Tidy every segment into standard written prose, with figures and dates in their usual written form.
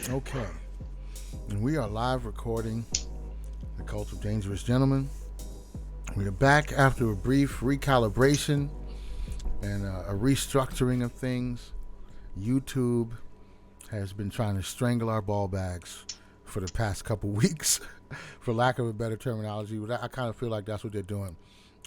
Okay, and we are live recording The Cult of Dangerous Gentlemen. We are back after a brief recalibration and a restructuring of things. YouTube has been trying to strangle our ball bags for the past couple weeks, for lack of a better terminology. But I kind of feel like that's what they're doing.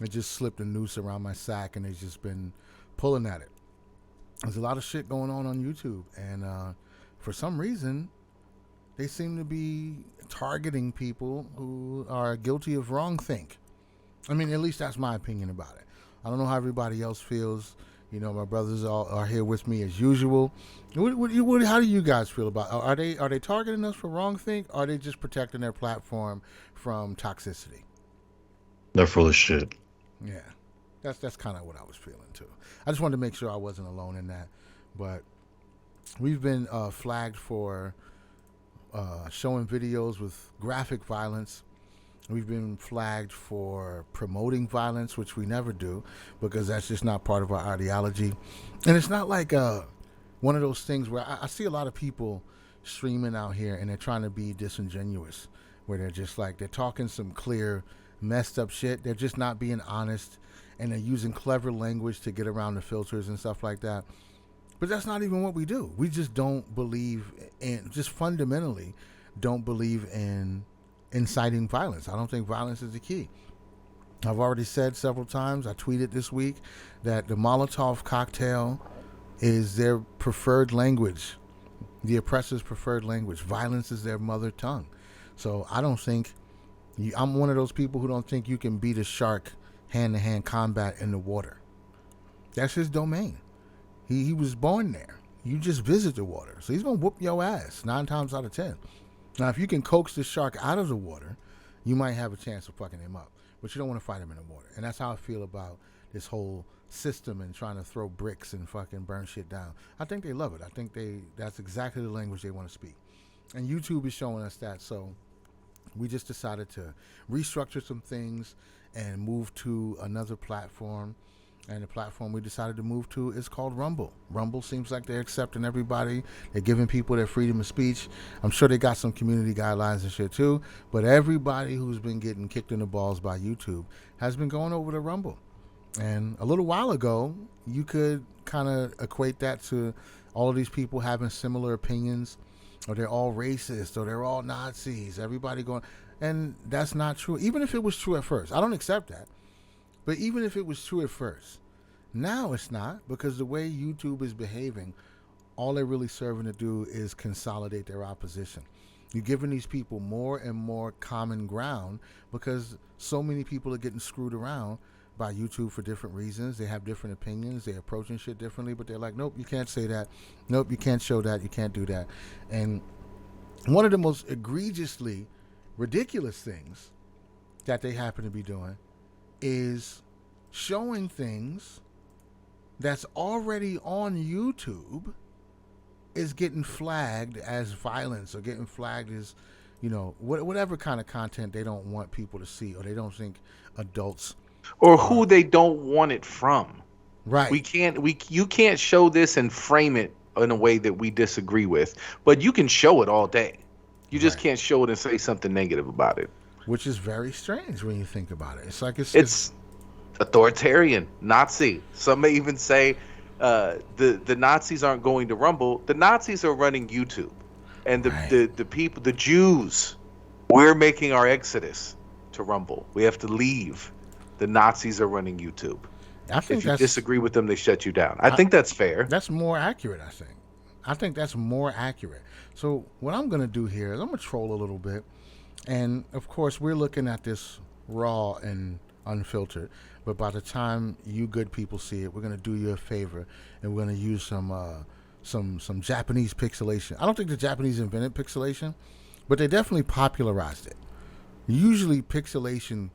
They just slipped a noose around my sack and they've just been pulling at it. There's a lot of shit going on YouTube, and for some reason, they seem to be targeting people who are guilty of wrongthink. I mean, at least that's my opinion about it. I don't know how everybody else feels. You know, my brothers are here with me as usual. How do you guys feel about? Are they targeting us for wrongthink? Or are they just protecting their platform from toxicity? They're full of shit. Yeah, that's kind of what I was feeling too. I just wanted to make sure I wasn't alone in that. But we've been flagged for showing videos with graphic violence. We've been flagged for promoting violence, which we never do because that's just not part of our ideology. And it's not like one of those things where I see a lot of people streaming out here and they're trying to be disingenuous, where they're just like, they're talking some clear, messed up shit. They're just not being honest and they're using clever language to get around the filters and stuff like that. But that's not even what we do. We just don't believe in, just fundamentally don't believe in inciting violence. I don't think violence is the key. I've already said several times, I tweeted this week, that the Molotov cocktail is their preferred language, the oppressor's preferred language. Violence is their mother tongue. So I don't think, I'm one of those people who don't think you can beat a shark hand-to-hand combat in the water. That's his domain. He was born there. You just visit the water. So he's going to whoop your ass 9 times out of 10. Now, if you can coax the shark out of the water, you might have a chance of fucking him up. But you don't want to fight him in the water. And that's how I feel about this whole system and trying to throw bricks and fucking burn shit down. I think they love it. I think that's exactly the language they want to speak. And YouTube is showing us that. So we just decided to restructure some things and move to another platform. And the platform we decided to move to is called Rumble. Rumble seems like they're accepting everybody. They're giving people their freedom of speech. I'm sure they got some community guidelines and shit too. But everybody who's been getting kicked in the balls by YouTube has been going over to Rumble. And a little while ago, you could kind of equate that to all of these people having similar opinions, or they're all racist, or they're all Nazis. Everybody going, and that's not true. Even if it was true at first, I don't accept that. But even if it was true at first, now it's not, because the way YouTube is behaving, all they're really serving to do is consolidate their opposition. You're giving these people more and more common ground because so many people are getting screwed around by YouTube for different reasons. They have different opinions. They're approaching shit differently, but they're like, nope, you can't say that. Nope, you can't show that. You can't do that. And one of the most egregiously ridiculous things that they happen to be doing is showing things that's already on YouTube is getting flagged as violence, or getting flagged as, whatever kind of content they don't want people to see, or they don't think adults or are. who they don't want it from. Right. You can't show this and frame it in a way that we disagree with, but you can show it all day. You just Right. can't show it and say something negative about it. Which is very strange when you think about it. It's like It's authoritarian, Nazi. Some may even say the Nazis aren't going to Rumble. The Nazis are running YouTube, and right. the people, the Jews, we're making our exodus to Rumble. We have to leave. The Nazis are running YouTube. I think If you that's disagree with them, they shut you down. I I, think that's fair. that's more accurate. I think that's more accurate. So what I'm gonna do here is I'm gonna troll a little bit, and of course we're looking at this raw and unfiltered. But by the time you good people see it, we're gonna do you a favor, and we're gonna use some Japanese pixelation. I don't think the Japanese invented pixelation, but they definitely popularized it. Usually, pixelation,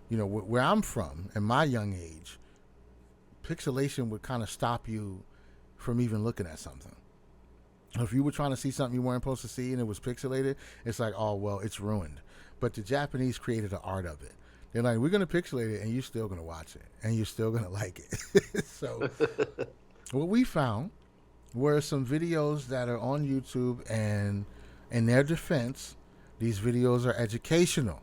where I'm from, in my young age, pixelation would kind of stop you from even looking at something. If you were trying to see something you weren't supposed to see and it was pixelated, it's like, oh, well, it's ruined. But the Japanese created the art of it. They're like, we're going to pixelate it and you're still going to watch it and you're still going to like it. So, what we found were some videos that are on YouTube, and In their defense, these videos are educational.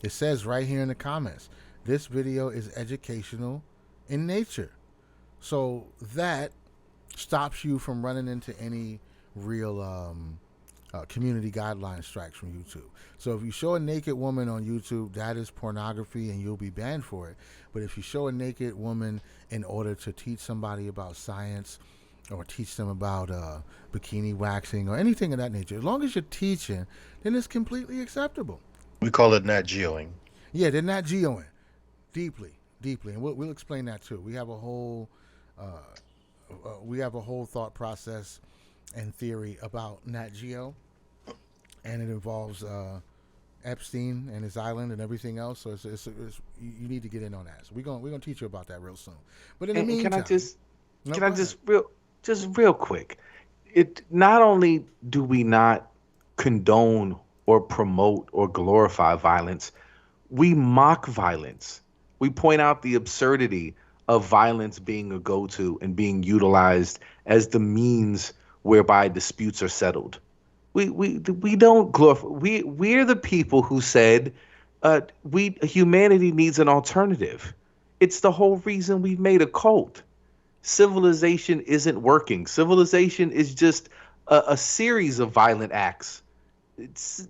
It says right here in the comments, this video is educational in nature. So that stops you from running into any real community guideline strikes from YouTube. So if you show a naked woman on YouTube, that is pornography and you'll be banned for it. But if you show a naked woman in order to teach somebody about science or teach them about bikini waxing or anything of that nature, as long as you're teaching, then it's completely acceptable. We call it Nat Geoing. Yeah, they're not geoing deeply, and we'll explain that too. We have a whole thought process and theory about Nat Geo, and it involves Epstein and his island and everything else. So it's you need to get in on that. So we're gonna teach you about that real soon. But in the meantime, can I just real quick? It not only do we not condone or promote or glorify violence, we mock violence. We point out the absurdity of violence being a go-to and being utilized as the means whereby disputes are settled. We don't glorify. We're the people who said humanity needs an alternative. It's the whole reason we've made a cult. Civilization isn't working. Civilization is just a series of violent acts. It's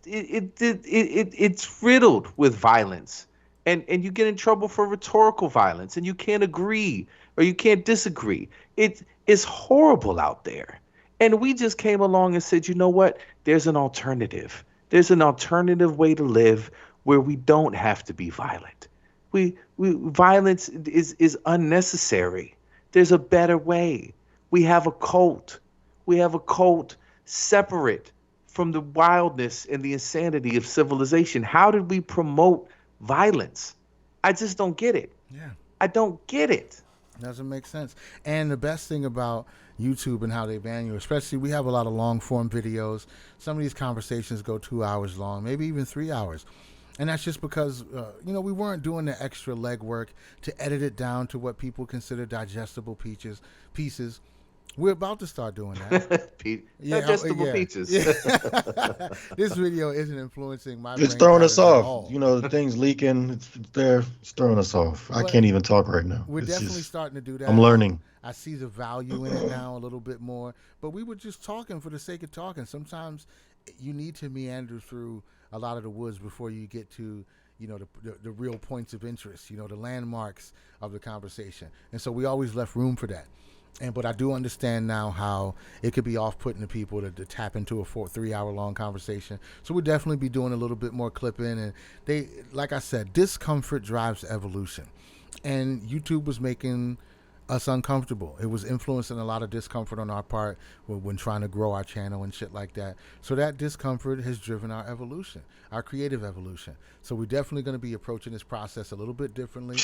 riddled with violence, and you get in trouble for rhetorical violence, and you can't agree or you can't disagree. It is horrible out there, and we just came along and said, you know what? There's an alternative. There's an alternative way to live where we don't have to be violent. Violence is unnecessary. There's a better way. We have a cult. We have a cult separate from the wildness and the insanity of civilization. How did we promote violence? I just don't get it. Yeah. I don't get it. Doesn't make sense. And the best thing about YouTube and how they ban you, especially we have a lot of long form videos. Some of these conversations go 2 hours long, maybe even 3 hours. And that's just because, we weren't doing the extra legwork to edit it down to what people consider digestible pieces. We're about to start doing that. Digestible peaches. Yeah. This video isn't influencing my brain. It's throwing us patterns at off. all. The thing's leaking. It's there. It's throwing us off. I can't even talk right now. We're definitely starting to do that. I'm learning. I see the value in it now a little bit more. But we were just talking for the sake of talking. Sometimes you need to meander through a lot of the woods before you get to the real points of interest, the landmarks of the conversation. And so we always left room for that. But I do understand now how it could be off-putting to people to tap into a 3 hour long conversation. So we'll definitely be doing a little bit more clipping. And like I said, discomfort drives evolution. And YouTube was making us uncomfortable. It was influencing a lot of discomfort on our part when trying to grow our channel and shit like that. So that discomfort has driven our evolution, our creative evolution. So we're definitely going to be approaching this process a little bit differently.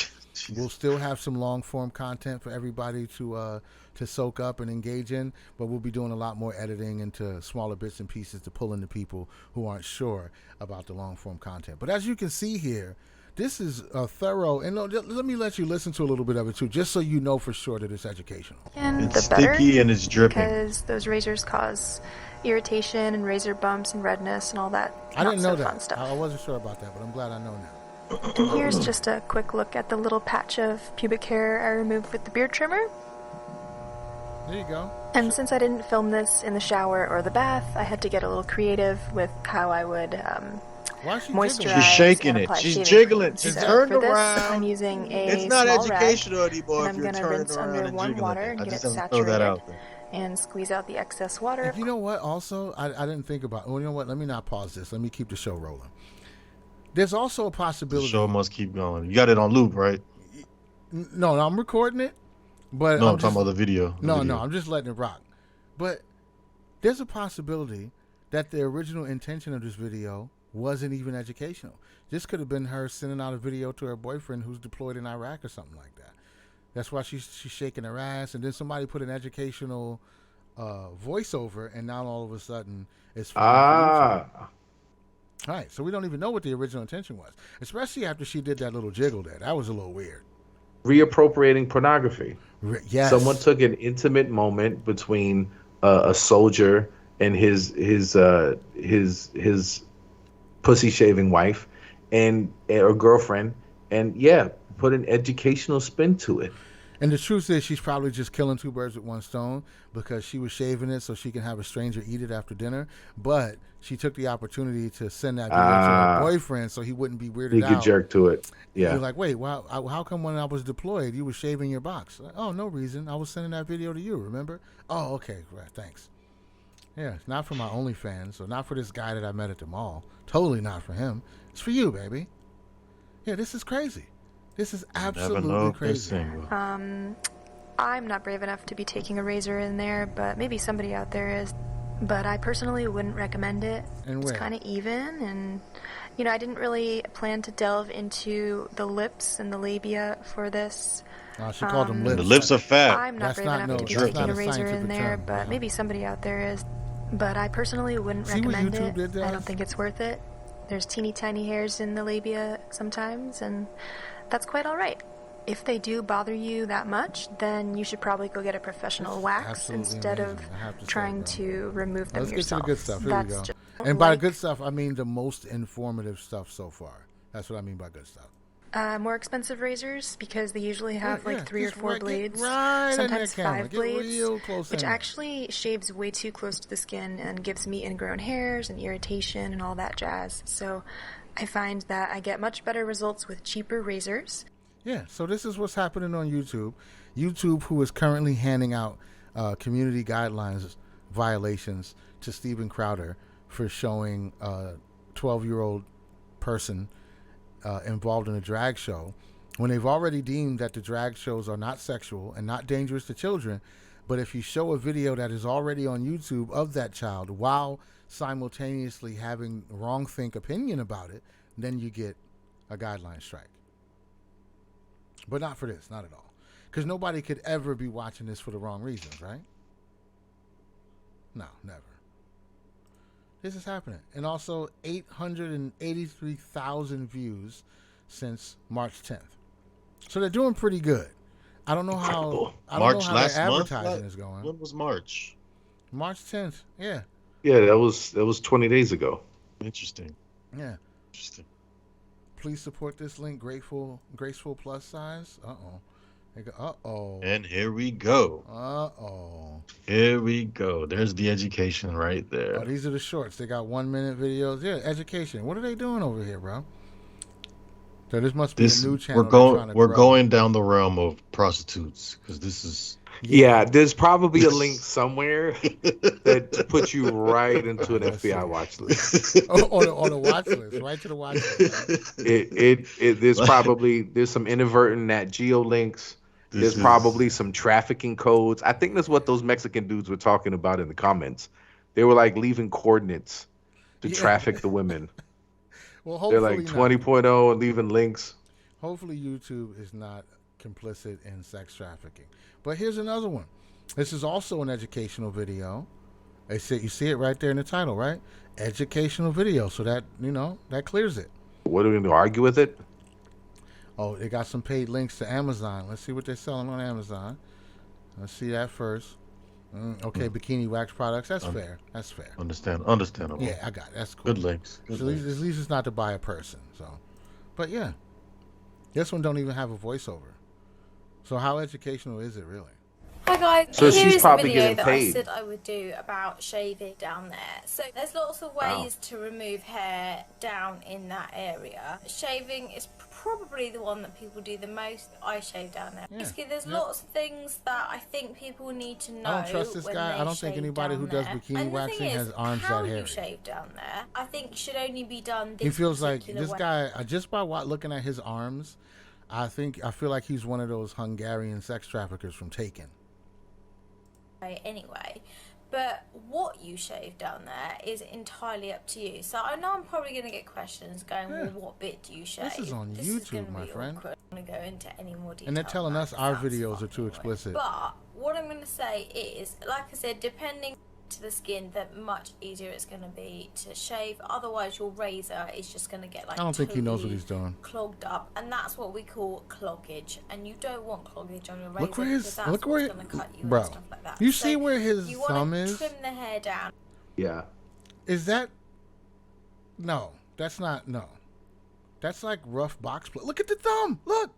We'll still have some long form content for everybody to soak up and engage in, but we'll be doing a lot more editing into smaller bits and pieces to pull in the people who aren't sure about the long form content. But as you can see here, this is a thorough, and let me let you listen to a little bit of it too, just so you know for sure that it's educational. And It's the better, sticky and it's dripping. because those razors cause irritation and razor bumps and redness and all that I didn't know not so that. fun stuff. I wasn't sure about that, but I'm glad I know now. And here's just a quick look at the little patch of pubic hair I removed with the beard trimmer. There you go. And since I didn't film this in the shower or the bath, I had to get a little creative with how I would Why is she moisturize jiggling? She's shaking and it. apply She's shaving jiggling. cream. She's So turned for this, around. I'm using a It's not small educational rag, anymore and if I'm you're gonna turned rinse around under and warm jiggling water it. and I get just it have to throw that saturated out there. and squeeze out the excess water. And you know what? Also, I didn't think about. Well, you know what? Let me not pause this. Let me keep the show rolling. There's also a The possibility. show must keep going. You got it on loop, right? No, I'm recording it, but No, I'm just, talking about the video. No, I'm just letting it rock. But there's a possibility that the original intention of this video wasn't even educational. This could have been her sending out a video to her boyfriend who's deployed in Iraq or something like that. That's why she's shaking her ass, and then somebody put an educational voiceover, and now all of a sudden it's fine for YouTube. All right, so we don't even know what the original intention was, especially after she did that little jiggle there. That was a little weird. Reappropriating pornography. Yes. Someone took an intimate moment between a soldier and his pussy shaving wife and or girlfriend, and yeah, put an educational spin to it. And the truth is, she's probably just killing two birds with one stone because she was shaving it so she can have a stranger eat it after dinner. But she took the opportunity to send that video to her boyfriend so he wouldn't be weirded He could out. jerk to it. You're Yeah. like, wait, wow, how come when I was deployed, you were shaving your box? Like, oh, no reason. I was sending that video to you, remember? Oh, okay, right, thanks. Yeah, it's not for my OnlyFans, or not for this guy that I met at the mall. Totally not for him. It's for you, baby. Yeah, this is crazy. This is absolutely crazy. I'm not brave enough to be taking a razor in there, but maybe somebody out there is. But I personally wouldn't recommend it. And it's where? kind of even, and I didn't really plan to delve into the lips and the labia for this. She called them lips. The lips are fat. I'm not That's brave not enough no- to be that's taking not a a razor in scientific there, term. but maybe somebody out there is. But I personally wouldn't See what recommend YouTube it. did to I us? don't think it's worth it. There's teeny tiny hairs in the labia sometimes, and that's quite all right. If they do bother you that much, then you should probably go get a professional wax Absolutely instead amazing, of I have to say, trying bro. to remove them Let's get to yourself. the good stuff. Here That's we go. just And by like, good stuff, I mean the most informative stuff so far. That's what I mean by good stuff. more expensive razors because they usually have Yeah, like 3 or just 4 get blades, right in sometimes that camera. 5 Get blades, real close which in there. actually shaves way too close to the skin and gives me ingrown hairs and irritation and all that jazz. So I find that I get much better results with cheaper razors. Yeah, so this is what's happening on YouTube. YouTube, who is currently handing out community guidelines violations to Steven Crowder for showing a 12-year-old person involved in a drag show, when they've already deemed that the drag shows are not sexual and not dangerous to children. But if you show a video that is already on YouTube of that child while simultaneously having wrong think opinion about it, then you get a guideline strike. But not for this, not at all. Because nobody could ever be watching this for the wrong reasons, right? No, never. This is happening. And also 883,000 views since March 10th. So they're doing pretty good. I don't know how March last their month. advertising is going. When was March? March 10th. Yeah. Yeah, that was 20 days ago. Interesting. Yeah. Interesting. Please support this link, graceful plus size. Uh-oh. And here we go. Uh-oh. Here we go. There's the education right there. Oh, these are the shorts. They got 1-minute videos. Yeah, education. What are they doing over here, bro? So this must be a new channel. We're going down the realm of prostitutes because this is. Yeah, there's probably a link somewhere that puts you right into an Let's FBI see. watch list. on the watch list, right to the watch list. There's some inadvertent Nat Geo links. There's probably some trafficking codes. I think that's what those Mexican dudes were talking about in the comments. They were like leaving coordinates to traffic the women. Well, They're hopefully like 20.0 and leaving links. Hopefully YouTube is not complicit in sex trafficking. But here's another one. This is also an educational video. You see it right there in the title, right? Educational video. So that, that clears it. What are we going to argue with it? Oh, they got some paid links to Amazon. Let's see what they're selling on Amazon. Let's see that first. Okay, bikini wax products. That's fair. That's fair. Understandable. Yeah, I got it. That's cool. Good links. At least it's not to buy a person. So, but yeah, this one don't even have a voiceover. So how educational is it really? Hi guys, So here she's is probably a video getting that paid. I said I would do about shaving down there. So there's lots of ways to remove hair down in that area. Shaving is probably the one that people do the most. I shave down there. Yeah. Basically, there's lots of things that I think people need to know. I don't trust this when guy. they I don't think shave anybody down who does there. bikini And the waxing thing has is, arms how that you hairy. shave down there, I think should only be done this He feels like particular this way. guy. Just by looking at his arms, I feel like he's one of those Hungarian sex traffickers from Taken. Anyway, but what you shave down there is entirely up to you. So I know I'm probably going to get questions going, well, what bit do you shave? This is on This YouTube, gonna my be friend. awkward. I'm going to go into any more detail. And they're telling than us that. our That's videos are too fucking explicit. But what I'm going to say is, like I said, depending to the skin, that much easier it's going to be to shave. Otherwise, your razor is just going to get like I don't think he knows what totally he's doing. clogged up, and that's what we call cloggage. And you don't want cloggage on your razor. Look where his because that's what's going to cut you bro. and stuff like that. You So see where his you thumb want to is? trim the hair down. Yeah. Is that? No, that's not. No, that's like rough box play. Look at the thumb. Look.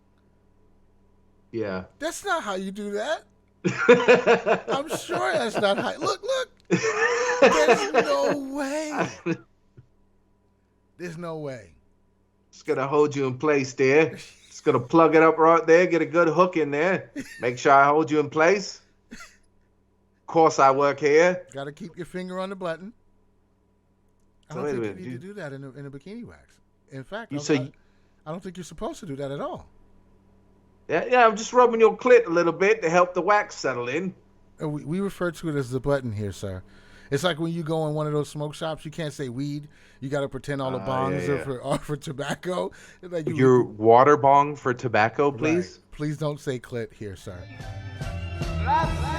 Yeah. That's not how you do that. I'm sure that's not how. Look. There's no way. There's no way. It's gonna hold you in place there. Just gonna plug it up right there. Get a good hook in there. Make sure I hold you in place. Of course, I work here. Got to keep your finger on the button. I So don't wait a think minute, you need to do that in a bikini wax. In fact, You I say- don't think you're supposed to do that at all. Yeah. I'm just rubbing your clit a little bit to help the wax settle in. We refer to it as the button here, sir. It's like when you go in one of those smoke shops, you can't say weed. You got to pretend all the bongs yeah. are for tobacco. Like Your water bong for tobacco, please. Right. Please don't say clit here, sir. Gracias.